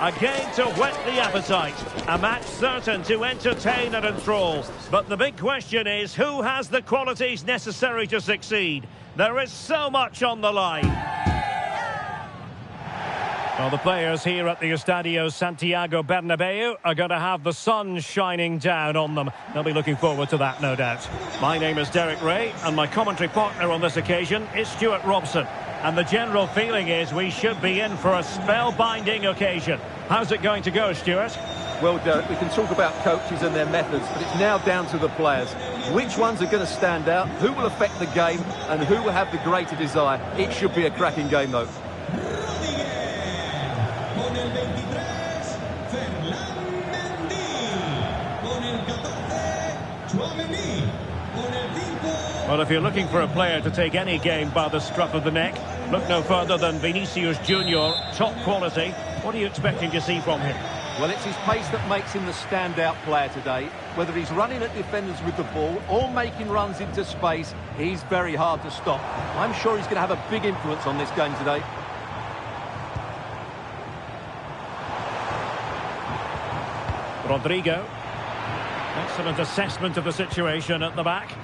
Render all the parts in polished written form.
A game to whet the appetite. A match certain to entertain and enthrall. But the big question is, who has the qualities necessary to succeed? There is so much on the line. Well, the players here at the Estadio Santiago Bernabeu are going to have the sun shining down on them. They'll be looking forward to that, no doubt. My name is Derek Ray, and my commentary partner on this occasion is Stuart Robson. And the general feeling is we should be in for a spellbinding occasion. How's it going to go, Stuart? Well, Derek, we can talk about coaches and their methods, but it's now down to the players. Which ones are going to stand out, who will affect the game, and who will have the greater desire? It should be a cracking game, though. Well, if you're looking for a player to take any game by the scruff of the neck, look no further than Vinicius Junior, top quality. What are you expecting to see from him? Well, it's his pace that makes him the standout player today. Whether he's running at defenders with the ball or making runs into space, he's very hard to stop. I'm sure he's going to have a big influence on this game today. Rodrigo. Excellent assessment of the situation at the back.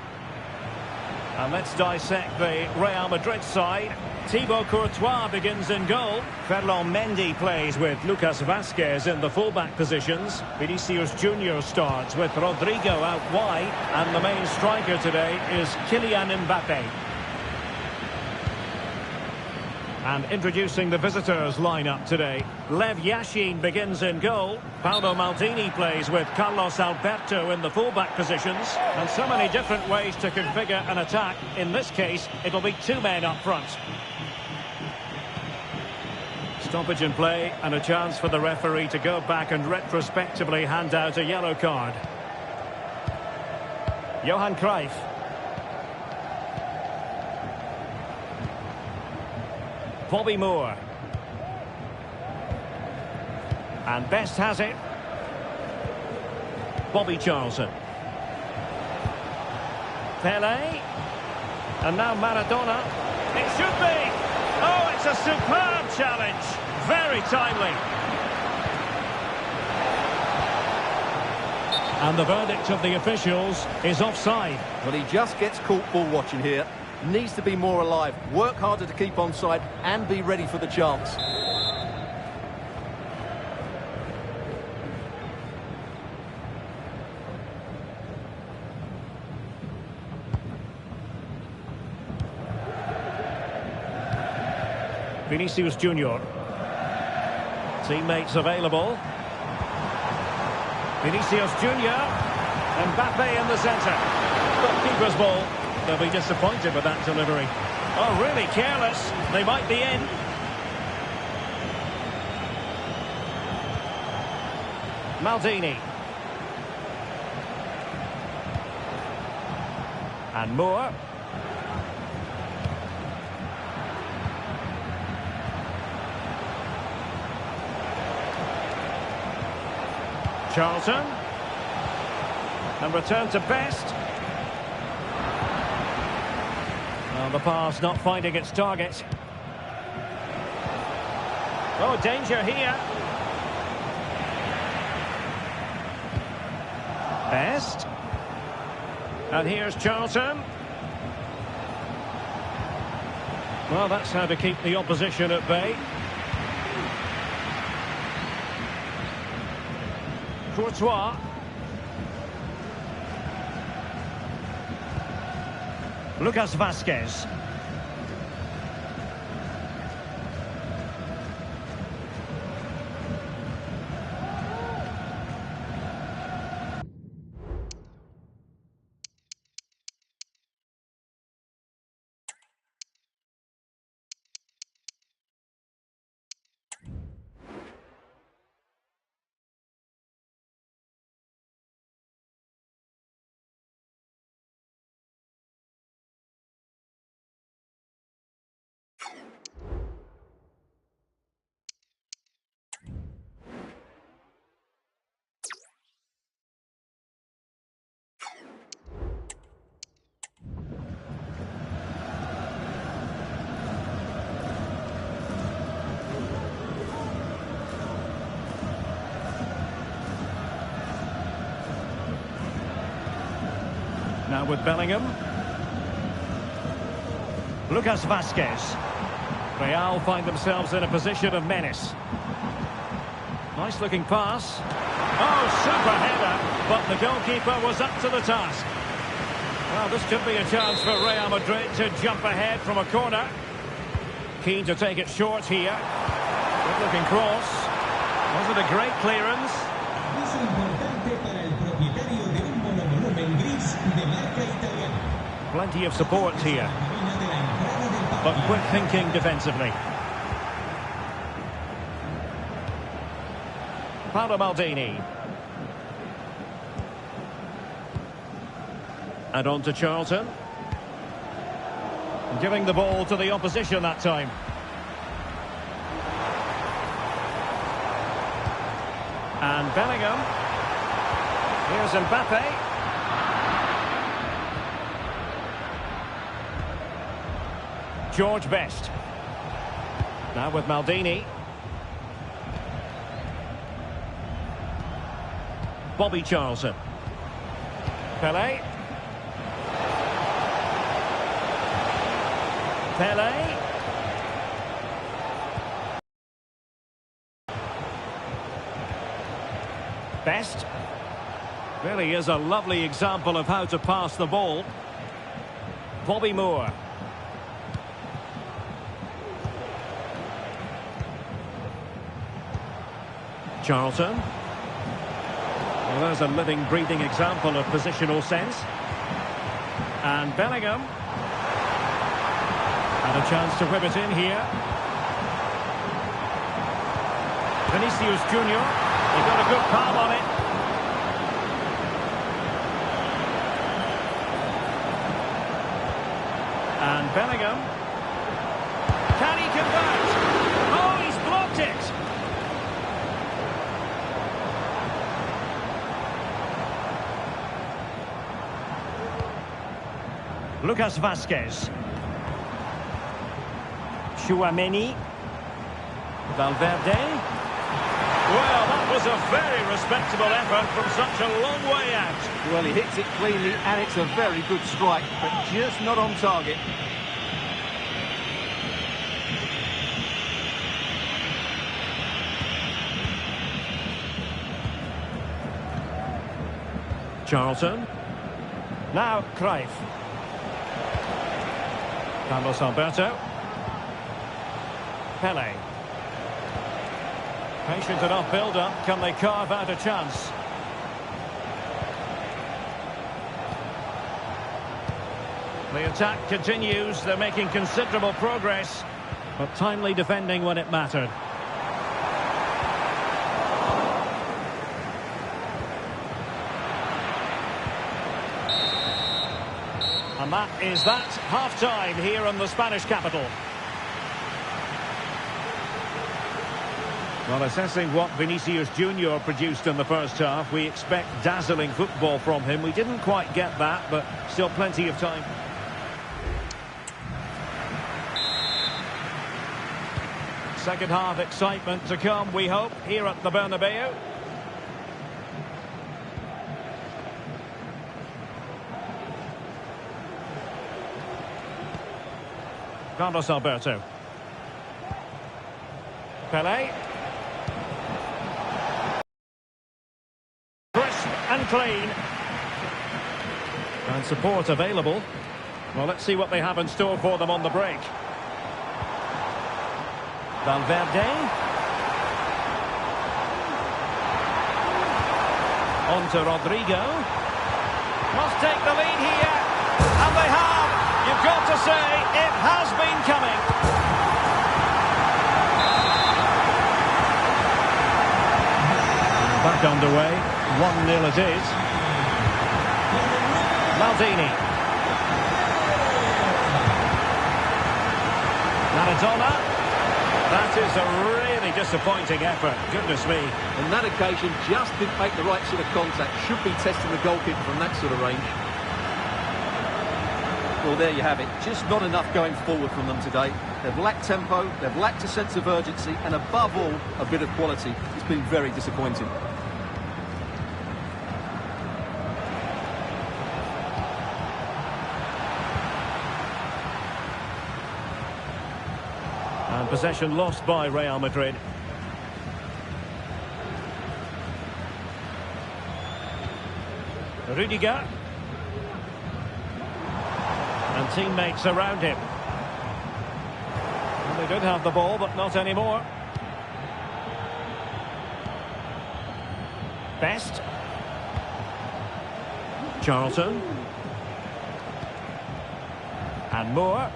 And let's dissect the Real Madrid side. Thibaut Courtois begins in goal. Ferland Mendy plays with Lucas Vazquez in the fullback positions. Vinicius Junior starts with Rodrigo out wide. And the main striker today is Kylian Mbappe. And introducing the visitors lineup today. Lev Yashin begins in goal. Paolo Maldini plays with Carlos Alberto in the fullback positions. And so many different ways to configure an attack. In this case, it'll be two men up front. Stoppage in play and a chance for the referee to go back and retrospectively hand out a yellow card. Johan Cruyff. Bobby Moore. And Best has it. Bobby Charlton. Pelé. And now Maradona. It should be. Oh, it's a superb challenge. Very timely. And the verdict of the officials is offside. Well, he just gets caught ball watching here. Needs to be more alive, work harder to keep onside and be ready for the chance. Vinicius Junior. Teammates available. Vinicius Junior. Mbappe in the centre. Goalkeeper's ball. They'll be disappointed with that delivery. Oh, really careless. They might be in. Maldini. And Moore. Charlton. And return to Best. Well, the pass not finding its target. Oh, danger here. Best. And here's Charlton. Well, that's how to keep the opposition at bay. Courtois. Lucas Vazquez. Now with Bellingham. Lucas Vazquez. Real find themselves in a position of menace. Nice looking pass. Oh, super header, but the goalkeeper was up to the task. Well, this could be a chance for Real Madrid to jump ahead from a corner. Keen to take it short here. Good looking cross. Was it a great clearance? Plenty of support here. But quick thinking defensively. Paolo Maldini. And on to Charlton. Giving the ball to the opposition that time. And Bellingham. Here's Mbappe. George Best. Now with Maldini. Bobby Charlton. Pelé. Pelé. Best. Really is a lovely example of how to pass the ball. Bobby Moore. Charlton. Well, there's a living, breathing example of positional sense. And Bellingham. And a chance to whip it in here. Vinicius Junior. He got a good palm on it. And Bellingham. Can he convert? Oh, he's blocked it. Lucas Vazquez. Chouameni. Valverde. Well, that was a very respectable effort from such a long way out. Well, he hits it cleanly, and it's a very good strike, but just not on target. Charlton. Now Cruyff. Carlos Alberto. Pelé. Patient enough build-up. Can they carve out a chance? The attack continues. They're making considerable progress, but timely defending when it mattered. And that is that. Half-time here in the Spanish capital. Well, assessing what Vinicius Junior produced in the first half, we expect dazzling football from him. We didn't quite get that, but still plenty of time. Second half excitement to come, we hope, here at the Bernabeu. Carlos Alberto. Pelé. Crisp and clean. And support available. Well, let's see what they have in store for them on the break. Valverde. On to Rodrigo. Must take the lead here. And they have. You've got to say, it has been coming. Back underway. 1-0 it is. Maldini. Maradona. That is a really disappointing effort. Goodness me. On that occasion, just didn't make the right sort of contact. Should be testing the goalkeeper from that sort of range. Well, there you have it. Just not enough going forward from them today. They've lacked tempo, they've lacked a sense of urgency, and above all, a bit of quality. It's been very disappointing. possession lost by Real Madrid. Rudiger. And teammates around him. Well, they did have the ball, but not anymore. Best. Charlton. And Moore.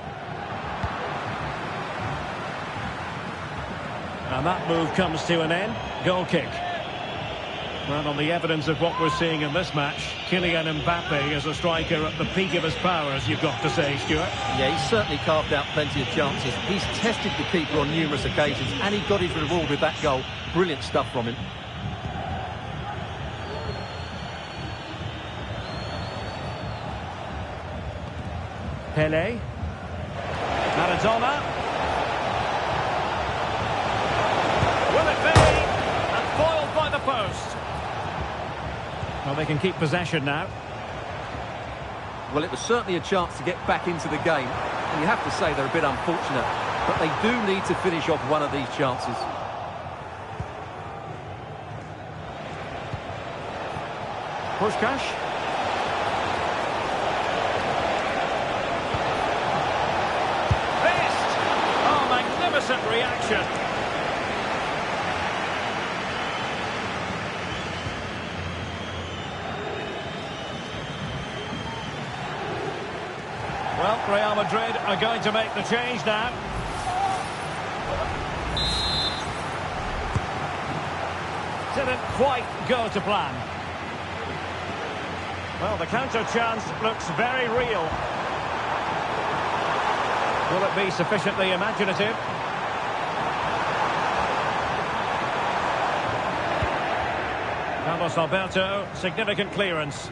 And that move comes to an end. Goal kick. Well, on the evidence of what we're seeing in this match, Kylian Mbappe is a striker at the peak of his powers, you've got to say, Stuart. Yeah, he's certainly carved out plenty of chances. He's tested the keeper on numerous occasions, and he got his reward with that goal. Brilliant stuff from him. Pele. Maradona. Will it be? And foiled by the post. Well, they can keep possession now. Well, it was certainly a chance to get back into the game. And you have to say they're a bit unfortunate. But they do need to finish off one of these chances. Puskás. Reaction. Well, Real Madrid are going to make the change now. Didn't quite go to plan. Well, the counter chance looks very real. Will it be sufficiently imaginative? Carlos Alberto, significant clearance.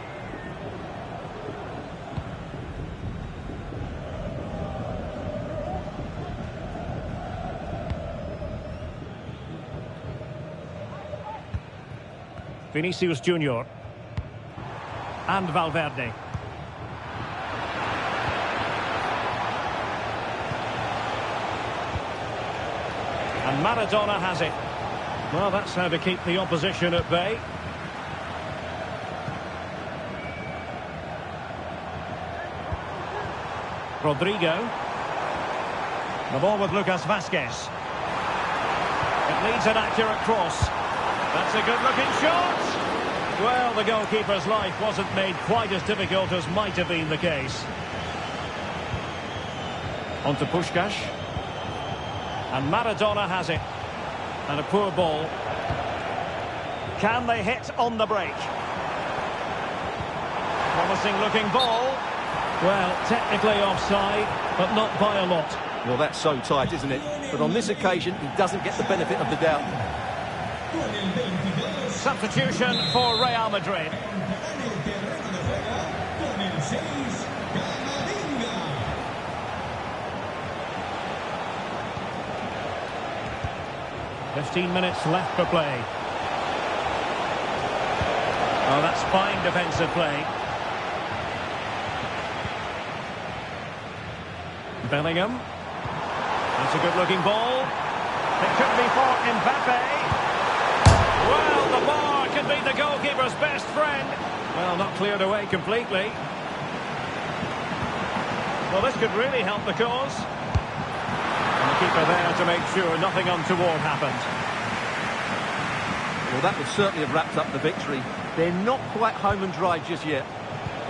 Vinicius Junior. And Valverde. And Maradona has it. Well, that's how to keep the opposition at bay. Rodrigo. The ball with Lucas Vázquez. It needs an accurate cross. That's a good-looking shot. Well, the goalkeeper's life wasn't made quite as difficult as might have been the case. On to Puskás. And Maradona has it. And a poor ball. Can they hit on the break? Promising-looking ball. Well, technically offside, but not by a lot. Well, that's so tight, isn't it? But on this occasion, he doesn't get the benefit of the doubt. Substitution for Real Madrid. "15 minutes left for play." Oh, that's fine defensive play. Bellingham. That's a good-looking ball. It could be for Mbappe. Well, the bar could be the goalkeeper's best friend. Well, not cleared away completely. Well, this could really help the cause. And the keeper there to make sure nothing untoward happened. Well, that would certainly have wrapped up the victory. They're not quite home and dry just yet.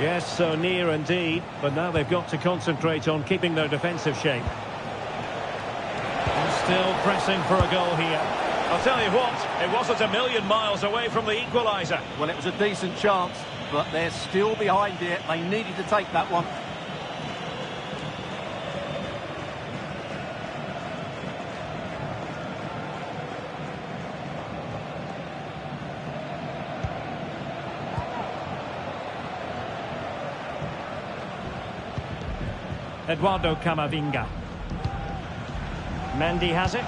Yes, so near indeed, but now they've got to concentrate on keeping their defensive shape. And still pressing for a goal here. I'll tell you what, it wasn't a million miles away from the equaliser. Well, it was a decent chance, but they're still behind it. They needed to take that one. Eduardo Camavinga. Mendy has it.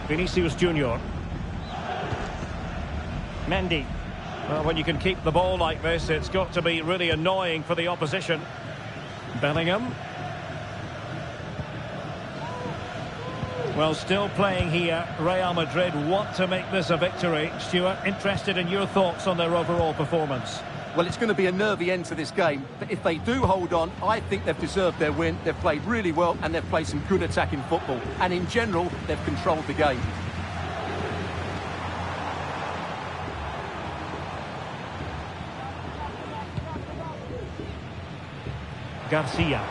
Vinicius Junior. Mendy. Well, when you can keep the ball like this, it's got to be really annoying for the opposition. Bellingham. Well, still playing here, Real Madrid want to make this a victory. Stuart, interested in your thoughts on their overall performance. Well, it's going to be a nervy end to this game, but if they do hold on, I think they've deserved their win. They've played really well and they've played some good attacking football. And in general, they've controlled the game. Garcia.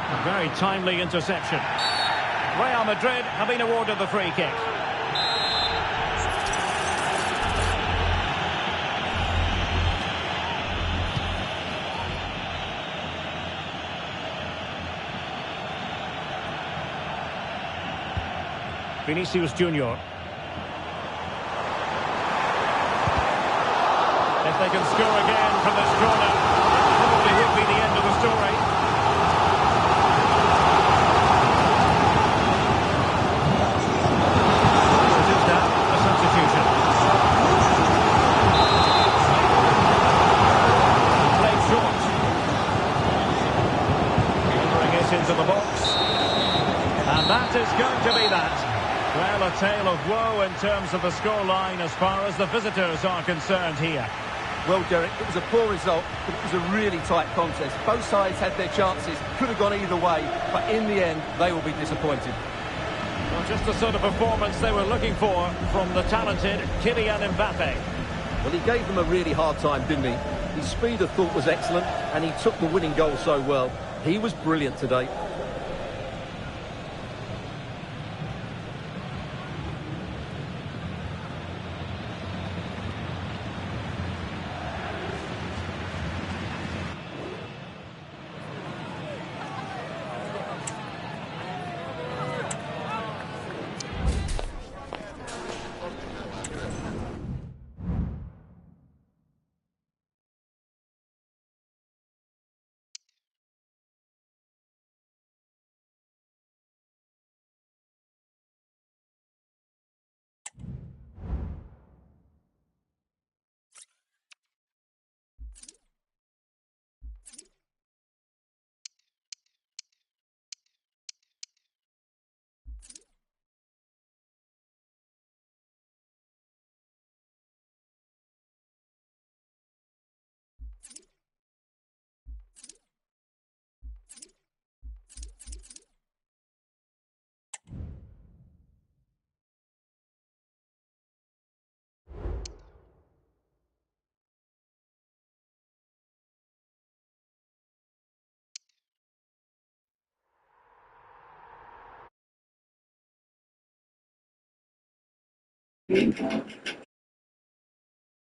A very timely interception. Real Madrid have been awarded the free kick. Vinicius Junior. If they can score again from this corner, it probably would be the end of the story. A substitution. Played short. Delivering it into the box. And that is going to be that. Well, a tale of woe in terms of the scoreline as far as the visitors are concerned here. Well, Derek, it was a poor result, but it was a really tight contest. Both sides had their chances, could have gone either way, but in the end, they will be disappointed. Well, just the sort of performance they were looking for from the talented Kylian Mbappe. Well, he gave them a really hard time, didn't he? His speed of thought was excellent, and he took the winning goal so well. He was brilliant today.